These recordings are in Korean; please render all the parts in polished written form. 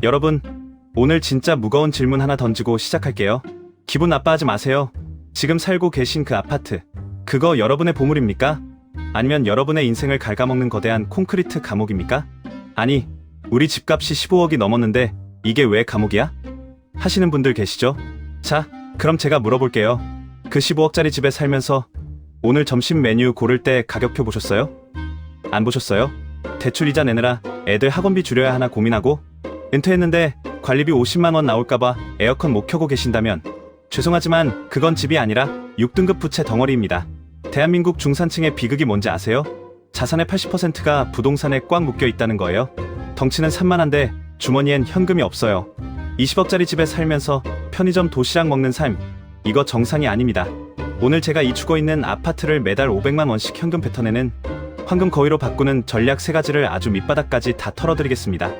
여러분, 오늘 진짜 무거운 질문 하나 던지고 시작할게요. 기분 나빠하지 마세요. 지금 살고 계신 그 아파트, 그거 여러분의 보물입니까? 아니면 여러분의 인생을 갉아먹는 거대한 콘크리트 감옥입니까? 아니, 우리 집값이 15억이 넘었는데 이게 왜 감옥이야? 하시는 분들 계시죠? 자, 그럼 제가 물어볼게요. 그 15억짜리 집에 살면서 오늘 점심 메뉴 고를 때 가격표 보셨어요? 안 보셨어요? 대출 이자 내느라 애들 학원비 줄여야 하나 고민하고, 은퇴했는데 관리비 50만 원 나올까봐 에어컨 못 켜고 계신다면 죄송하지만 그건 집이 아니라 6등급 부채 덩어리입니다. 대한민국 중산층의 비극이 뭔지 아세요? 자산의 80%가 부동산에 꽉 묶여 있다는 거예요. 덩치는 산만한데 주머니엔 현금이 없어요. 20억짜리 집에 살면서 편의점 도시락 먹는 삶, 이거 정상이 아닙니다. 오늘 제가 이 주거 있는 아파트를 매달 500만 원씩 현금 뱉어내는 황금 거위로 바꾸는 전략 3가지를 아주 밑바닥까지 다 털어드리겠습니다.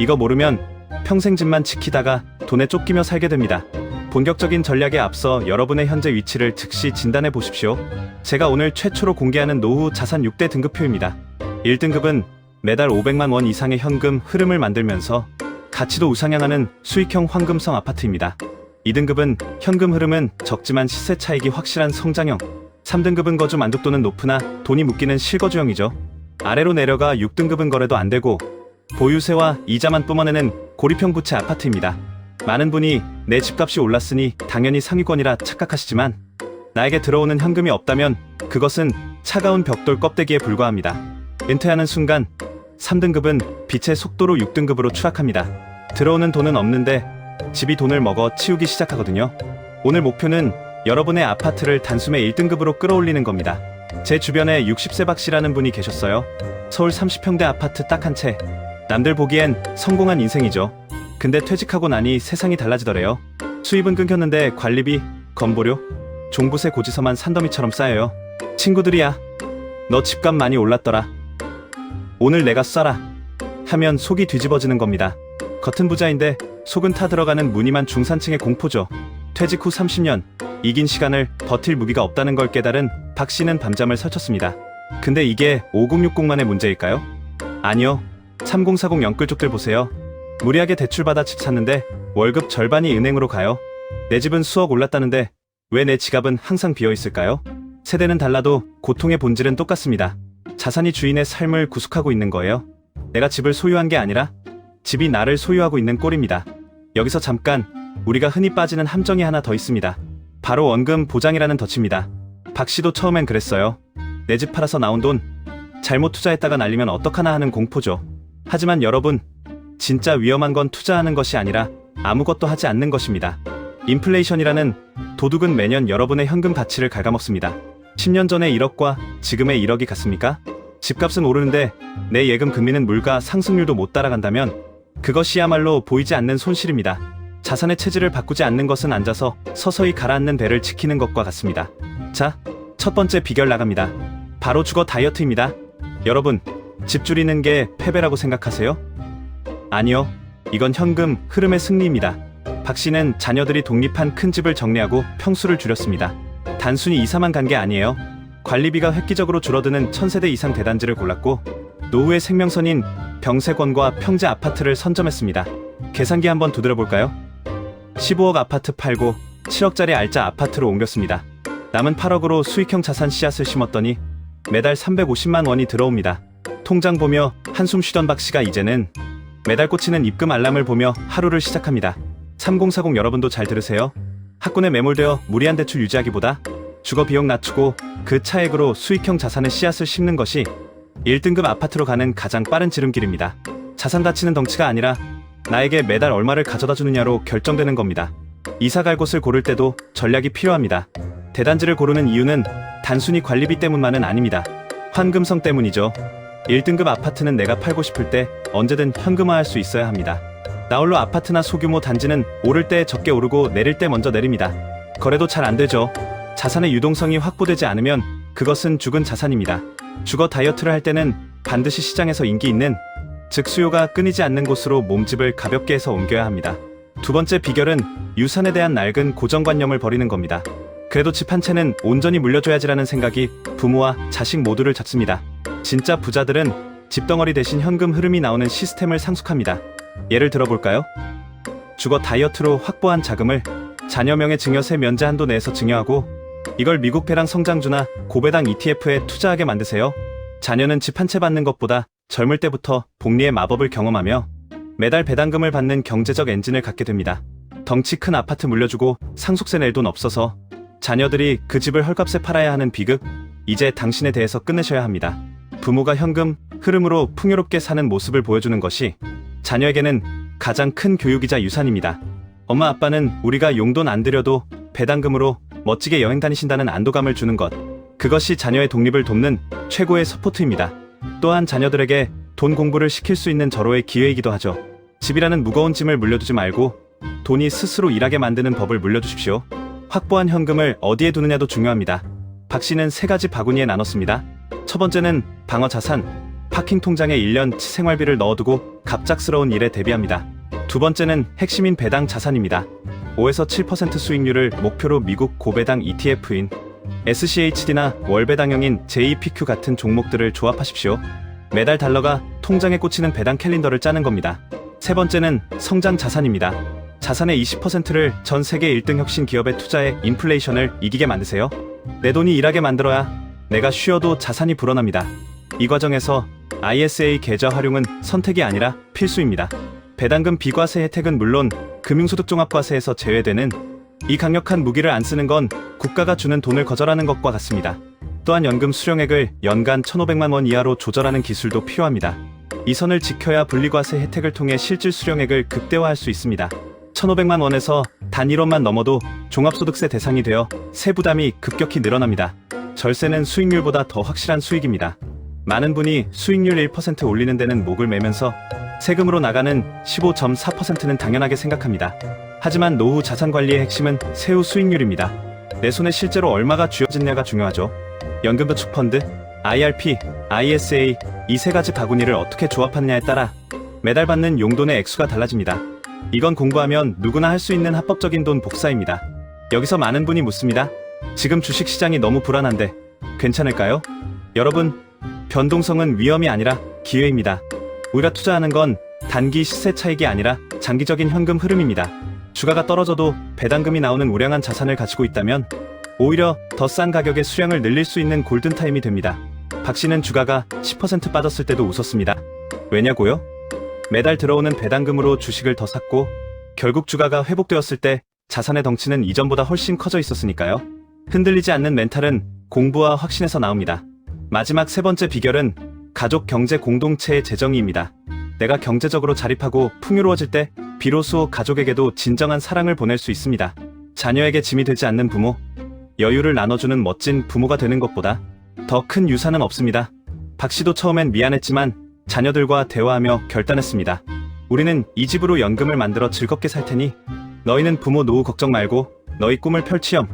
이거 모르면 평생 집만 지키다가 돈에 쫓기며 살게 됩니다. 본격적인 전략에 앞서 여러분의 현재 위치를 즉시 진단해 보십시오. 제가 오늘 최초로 공개하는 노후 자산 6대 등급표입니다. 1등급은 매달 500만 원 이상의 현금 흐름을 만들면서 가치도 우상향하는 수익형 황금성 아파트입니다. 2등급은 현금 흐름은 적지만 시세 차익이 확실한 성장형, 3등급은 거주 만족도는 높으나 돈이 묶이는 실거주형이죠. 아래로 내려가 6등급은 거래도 안 되고 보유세와 이자만 뿜어내는 고립형 부채 아파트입니다. 많은 분이 내 집값이 올랐으니 당연히 상위권이라 착각하시지만 나에게 들어오는 현금이 없다면 그것은 차가운 벽돌 껍데기에 불과합니다. 은퇴하는 순간 3등급은 빛의 속도로 6등급으로 추락합니다. 들어오는 돈은 없는데 집이 돈을 먹어 치우기 시작하거든요. 오늘 목표는 여러분의 아파트를 단숨에 1등급으로 끌어올리는 겁니다. 제 주변에 60세 박씨라는 분이 계셨어요. 서울 30평대 아파트 딱 한 채. 남들 보기엔 성공한 인생이죠. 근데 퇴직하고 나니 세상이 달라지더래요. 수입은 끊겼는데 관리비, 건보료, 종부세 고지서만 산더미처럼 쌓여요. 친구들이야, 너 집값 많이 올랐더라, 오늘 내가 써라 하면 속이 뒤집어지는 겁니다. 겉은 부자인데 속은 타들어가는 무늬만 중산층의 공포죠. 퇴직 후 30년, 이긴 시간을 버틸 무기가 없다는 걸 깨달은 박 씨는 밤잠을 설쳤습니다. 근데 이게 5060만의 문제일까요? 아니요. 3040 영끌족들 보세요. 무리하게 대출받아 집 샀는데 월급 절반이 은행으로 가요. 내 집은 수억 올랐다는데 왜 내 지갑은 항상 비어있을까요? 세대는 달라도 고통의 본질은 똑같습니다. 자산이 주인의 삶을 구속하고 있는 거예요. 내가 집을 소유한 게 아니라 집이 나를 소유하고 있는 꼴입니다. 여기서 잠깐 우리가 흔히 빠지는 함정이 하나 더 있습니다. 바로 원금 보장이라는 덫입니다. 박 씨도 처음엔 그랬어요. 내 집 팔아서 나온 돈 잘못 투자했다가 날리면 어떡하나 하는 공포죠. 하지만 여러분, 진짜 위험한 건 투자하는 것이 아니라 아무것도 하지 않는 것입니다. 인플레이션이라는 도둑은 매년 여러분의 현금 가치를 갉아먹습니다. 10년 전의 1억과 지금의 1억이 같습니까? 집값은 오르는데 내 예금 금리는 물가 상승률도 못 따라간다면 그것이야말로 보이지 않는 손실입니다. 자산의 체질을 바꾸지 않는 것은 앉아서 서서히 가라앉는 배를 지키는 것과 같습니다. 자, 첫 번째 비결 나갑니다. 바로 주거 다이어트입니다. 여러분, 집 줄이는 게 패배라고 생각하세요? 아니요. 이건 현금 흐름의 승리입니다. 박 씨는 자녀들이 독립한 큰 집을 정리하고 평수를 줄였습니다. 단순히 이사만 간 게 아니에요. 관리비가 획기적으로 줄어드는 1000세대 이상 대단지를 골랐고 노후의 생명선인 병세권과 평지 아파트를 선점했습니다. 계산기 한번 두드려볼까요? 15억 아파트 팔고 7억짜리 알짜 아파트로 옮겼습니다. 남은 8억으로 수익형 자산 씨앗을 심었더니 매달 350만 원이 들어옵니다. 통장 보며 한숨 쉬던 박 씨가 이제는 매달 꽂히는 입금 알람을 보며 하루를 시작합니다. 3040 여러분도 잘 들으세요. 학군에 매몰되어 무리한 대출 유지하기보다 주거 비용 낮추고 그 차액으로 수익형 자산의 씨앗을 심는 것이 1등급 아파트로 가는 가장 빠른 지름길입니다. 자산 가치는 덩치가 아니라 나에게 매달 얼마를 가져다 주느냐로 결정되는 겁니다. 이사 갈 곳을 고를 때도 전략이 필요합니다. 대단지를 고르는 이유는 단순히 관리비 때문만은 아닙니다. 황금성 때문이죠. 1등급 아파트는 내가 팔고 싶을 때 언제든 현금화할 수 있어야 합니다. 나홀로 아파트나 소규모 단지는 오를 때 적게 오르고 내릴 때 먼저 내립니다. 거래도 잘 안 되죠. 자산의 유동성이 확보되지 않으면 그것은 죽은 자산입니다. 주거 다이어트를 할 때는 반드시 시장에서 인기 있는, 즉 수요가 끊이지 않는 곳으로 몸집을 가볍게 해서 옮겨야 합니다. 두 번째 비결은 유산에 대한 낡은 고정관념을 버리는 겁니다. 그래도 집 한 채는 온전히 물려줘야지라는 생각이 부모와 자식 모두를 젖습니다. 진짜 부자들은 집덩어리 대신 현금 흐름이 나오는 시스템을 상속합니다. 예를 들어볼까요? 주거 다이어트로 확보한 자금을 자녀 명의 증여세 면제 한도 내에서 증여하고 이걸 미국 배당 성장주나 고배당 ETF에 투자하게 만드세요. 자녀는 집 한 채 받는 것보다 젊을 때부터 복리의 마법을 경험하며 매달 배당금을 받는 경제적 엔진을 갖게 됩니다. 덩치 큰 아파트 물려주고 상속세 낼 돈 없어서 자녀들이 그 집을 헐값에 팔아야 하는 비극, 이제 당신에 대해서 끝내셔야 합니다. 부모가 현금 흐름으로 풍요롭게 사는 모습을 보여주는 것이 자녀에게는 가장 큰 교육이자 유산입니다. 엄마 아빠는 우리가 용돈 안 들여도 배당금으로 멋지게 여행 다니신다는 안도감을 주는 것, 그것이 자녀의 독립을 돕는 최고의 서포트입니다. 또한 자녀들에게 돈 공부를 시킬 수 있는 절호의 기회이기도 하죠. 집이라는 무거운 짐을 물려두지 말고 돈이 스스로 일하게 만드는 법을 물려주십시오. 확보한 현금을 어디에 두느냐도 중요합니다. 박 씨는 3가지 바구니에 나눴습니다. 첫 번째는 방어 자산, 파킹 통장에 1년치 생활비를 넣어두고 갑작스러운 일에 대비합니다. 두 번째는 핵심인 배당 자산입니다. 5에서 7% 수익률을 목표로 미국 고배당 ETF인 SCHD나 월배당형인 JPQ 같은 종목들을 조합하십시오. 매달 달러가 통장에 꽂히는 배당 캘린더를 짜는 겁니다. 세 번째는 성장 자산입니다. 자산의 20%를 전 세계 1등 혁신 기업에 투자해 인플레이션을 이기게 만드세요. 내 돈이 일하게 만들어야 내가 쉬어도 자산이 불어납니다. 이 과정에서 ISA 계좌 활용은 선택이 아니라 필수입니다. 배당금 비과세 혜택은 물론 금융소득종합과세에서 제외되는 이 강력한 무기를 안 쓰는 건 국가가 주는 돈을 거절하는 것과 같습니다. 또한 연금 수령액을 연간 1,500만 원 이하로 조절하는 기술도 필요합니다. 이 선을 지켜야 분리과세 혜택을 통해 실질 수령액을 극대화할 수 있습니다. 1,500만 원에서 단 1원만 넘어도 종합소득세 대상이 되어 세부담이 급격히 늘어납니다. 절세는 수익률보다 더 확실한 수익입니다. 많은 분이 수익률 1% 올리는 데는 목을 매면서 세금으로 나가는 15.4%는 당연하게 생각합니다. 하지만 노후 자산관리의 핵심은 세후 수익률입니다. 내 손에 실제로 얼마가 쥐어졌냐가 중요하죠. 연금저축펀드, IRP, ISA 이 3가지 바구니를 어떻게 조합하느냐에 따라 매달 받는 용돈의 액수가 달라집니다. 이건 공부하면 누구나 할 수 있는 합법적인 돈 복사입니다. 여기서 많은 분이 묻습니다. 지금 주식시장이 너무 불안한데 괜찮을까요? 여러분, 변동성은 위험이 아니라 기회입니다. 우리가 투자하는 건 단기 시세 차익이 아니라 장기적인 현금 흐름입니다. 주가가 떨어져도 배당금이 나오는 우량한 자산을 가지고 있다면 오히려 더 싼 가격에 수량을 늘릴 수 있는 골든타임이 됩니다. 박 씨는 주가가 10% 빠졌을 때도 웃었습니다. 왜냐고요? 매달 들어오는 배당금으로 주식을 더 샀고 결국 주가가 회복되었을 때 자산의 덩치는 이전보다 훨씬 커져 있었으니까요. 흔들리지 않는 멘탈은 공부와 확신에서 나옵니다. 마지막 3번째 비결은 가족 경제 공동체의 재정의입니다. 내가 경제적으로 자립하고 풍요로워질 때 비로소 가족에게도 진정한 사랑을 보낼 수 있습니다. 자녀에게 짐이 되지 않는 부모, 여유를 나눠주는 멋진 부모가 되는 것보다 더 큰 유산은 없습니다. 박 씨도 처음엔 미안했지만 자녀들과 대화하며 결단했습니다. 우리는 이 집으로 연금을 만들어 즐겁게 살 테니 너희는 부모 노후 걱정 말고 너희 꿈을 펼치렴.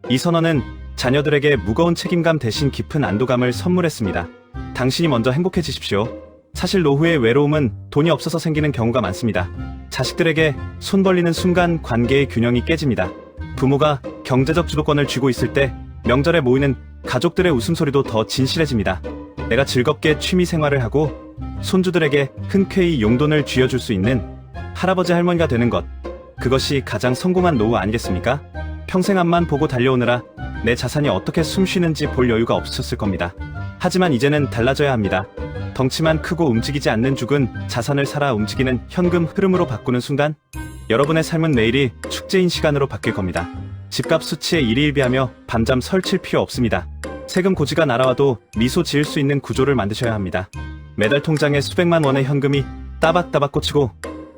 이 선언은 자녀들에게 무거운 책임감 대신 깊은 안도감을 선물했습니다. 당신이 먼저 행복해지십시오. 사실 노후의 외로움은 돈이 없어서 생기는 경우가 많습니다. 자식들에게 손 벌리는 순간 관계의 균형이 깨집니다. 부모가 경제적 주도권을 쥐고 있을 때 명절에 모이는 가족들의 웃음소리도 더 진실해집니다. 내가 즐겁게 취미 생활을 하고 손주들에게 흔쾌히 용돈을 쥐어줄 수 있는 할아버지 할머니가 되는 것, 그것이 가장 성공한 노후 아니겠습니까? 평생 앞만 보고 달려오느라 내 자산이 어떻게 숨쉬는지 볼 여유가 없으셨을 겁니다. 하지만 이제는 달라져야 합니다. 덩치만 크고 움직이지 않는 죽은 자산을 살아 움직이는 현금 흐름으로 바꾸는 순간 여러분의 삶은 매일이 축제인 시간으로 바뀔 겁니다. 집값 수치에 일희일비하며 밤잠 설칠 필요 없습니다. 세금 고지가 날아와도 미소 지을 수 있는 구조를 만드셔야 합니다. 매달 통장에 수백만 원의 현금이 따박따박 꽂히고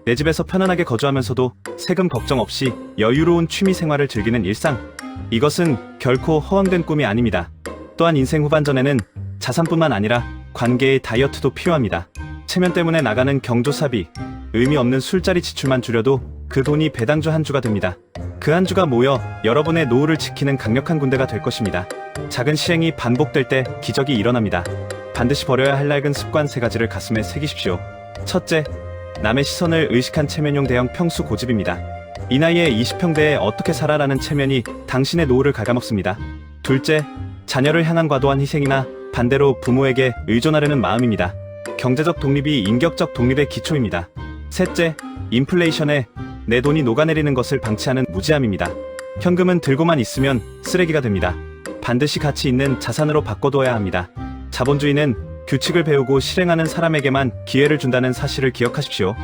내 집에서 편안하게 거주하면서도 세금 걱정 없이 여유로운 취미 생활을 즐기는 일상. 이것은 결코 허황된 꿈이 아닙니다. 또한 인생 후반전에는 자산뿐만 아니라 관계의 다이어트도 필요합니다. 체면 때문에 나가는 경조사비, 의미 없는 술자리 지출만 줄여도 그 돈이 배당주 한 주가 됩니다. 그 한 주가 모여 여러분의 노후를 지키는 강력한 군대가 될 것입니다. 작은 실행이 반복될 때 기적이 일어납니다. 반드시 버려야 할 낡은 습관 3가지를 가슴에 새기십시오. 첫째, 남의 시선을 의식한 체면용 대형 평수 고집입니다. 이 나이에 20평대에 어떻게 살아라는 체면이 당신의 노후를 갉아먹습니다. 둘째, 자녀를 향한 과도한 희생이나 반대로 부모에게 의존하려는 마음입니다. 경제적 독립이 인격적 독립의 기초입니다. 셋째, 인플레이션에 내 돈이 녹아내리는 것을 방치하는 무지함입니다. 현금은 들고만 있으면 쓰레기가 됩니다. 반드시 가치 있는 자산으로 바꿔둬야 합니다. 자본주의는 규칙을 배우고 실행하는 사람에게만 기회를 준다는 사실을 기억하십시오.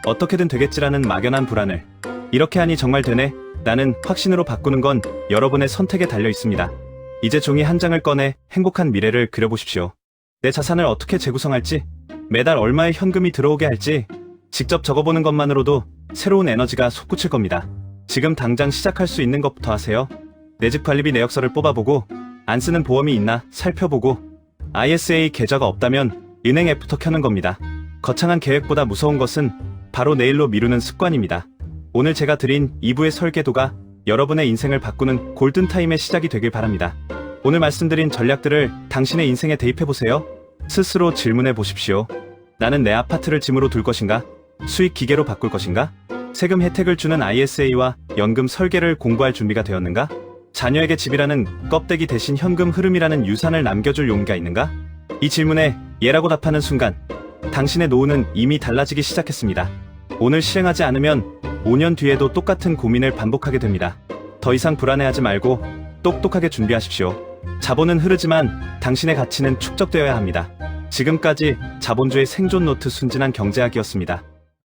어떻게든 되겠지라는 막연한 불안을 이렇게 하니 정말 되네 라는 확신으로 바꾸는 건 여러분의 선택에 달려 있습니다. 이제 종이 한 장을 꺼내 행복한 미래를 그려보십시오. 내 자산을 어떻게 재구성할지, 매달 얼마의 현금이 들어오게 할지 직접 적어보는 것만으로도 새로운 에너지가 솟구칠 겁니다. 지금 당장 시작할 수 있는 것부터 하세요. 내 집 관리비 내역서를 뽑아보고 안 쓰는 보험이 있나 살펴보고 ISA 계좌가 없다면 은행 앱부터 켜는 겁니다. 거창한 계획보다 무서운 것은 바로 내일로 미루는 습관입니다. 오늘 제가 드린 2부의 설계도가 여러분의 인생을 바꾸는 골든타임의 시작이 되길 바랍니다. 오늘 말씀드린 전략들을 당신의 인생에 대입해보세요. 스스로 질문해보십시오. 나는 내 아파트를 짐으로 둘 것인가? 수익 기계로 바꿀 것인가? 세금 혜택을 주는 ISA와 연금 설계를 공부할 준비가 되었는가? 자녀에게 집이라는 껍데기 대신 현금 흐름이라는 유산을 남겨줄 용기가 있는가? 이 질문에 예라고 답하는 순간 당신의 노후는 이미 달라지기 시작했습니다. 오늘 실행하지 않으면 5년 뒤에도 똑같은 고민을 반복하게 됩니다. 더 이상 불안해하지 말고 똑똑하게 준비하십시오. 자본은 흐르지만 당신의 가치는 축적되어야 합니다. 지금까지 자본주의 생존 노트 순진한 경제학이었습니다.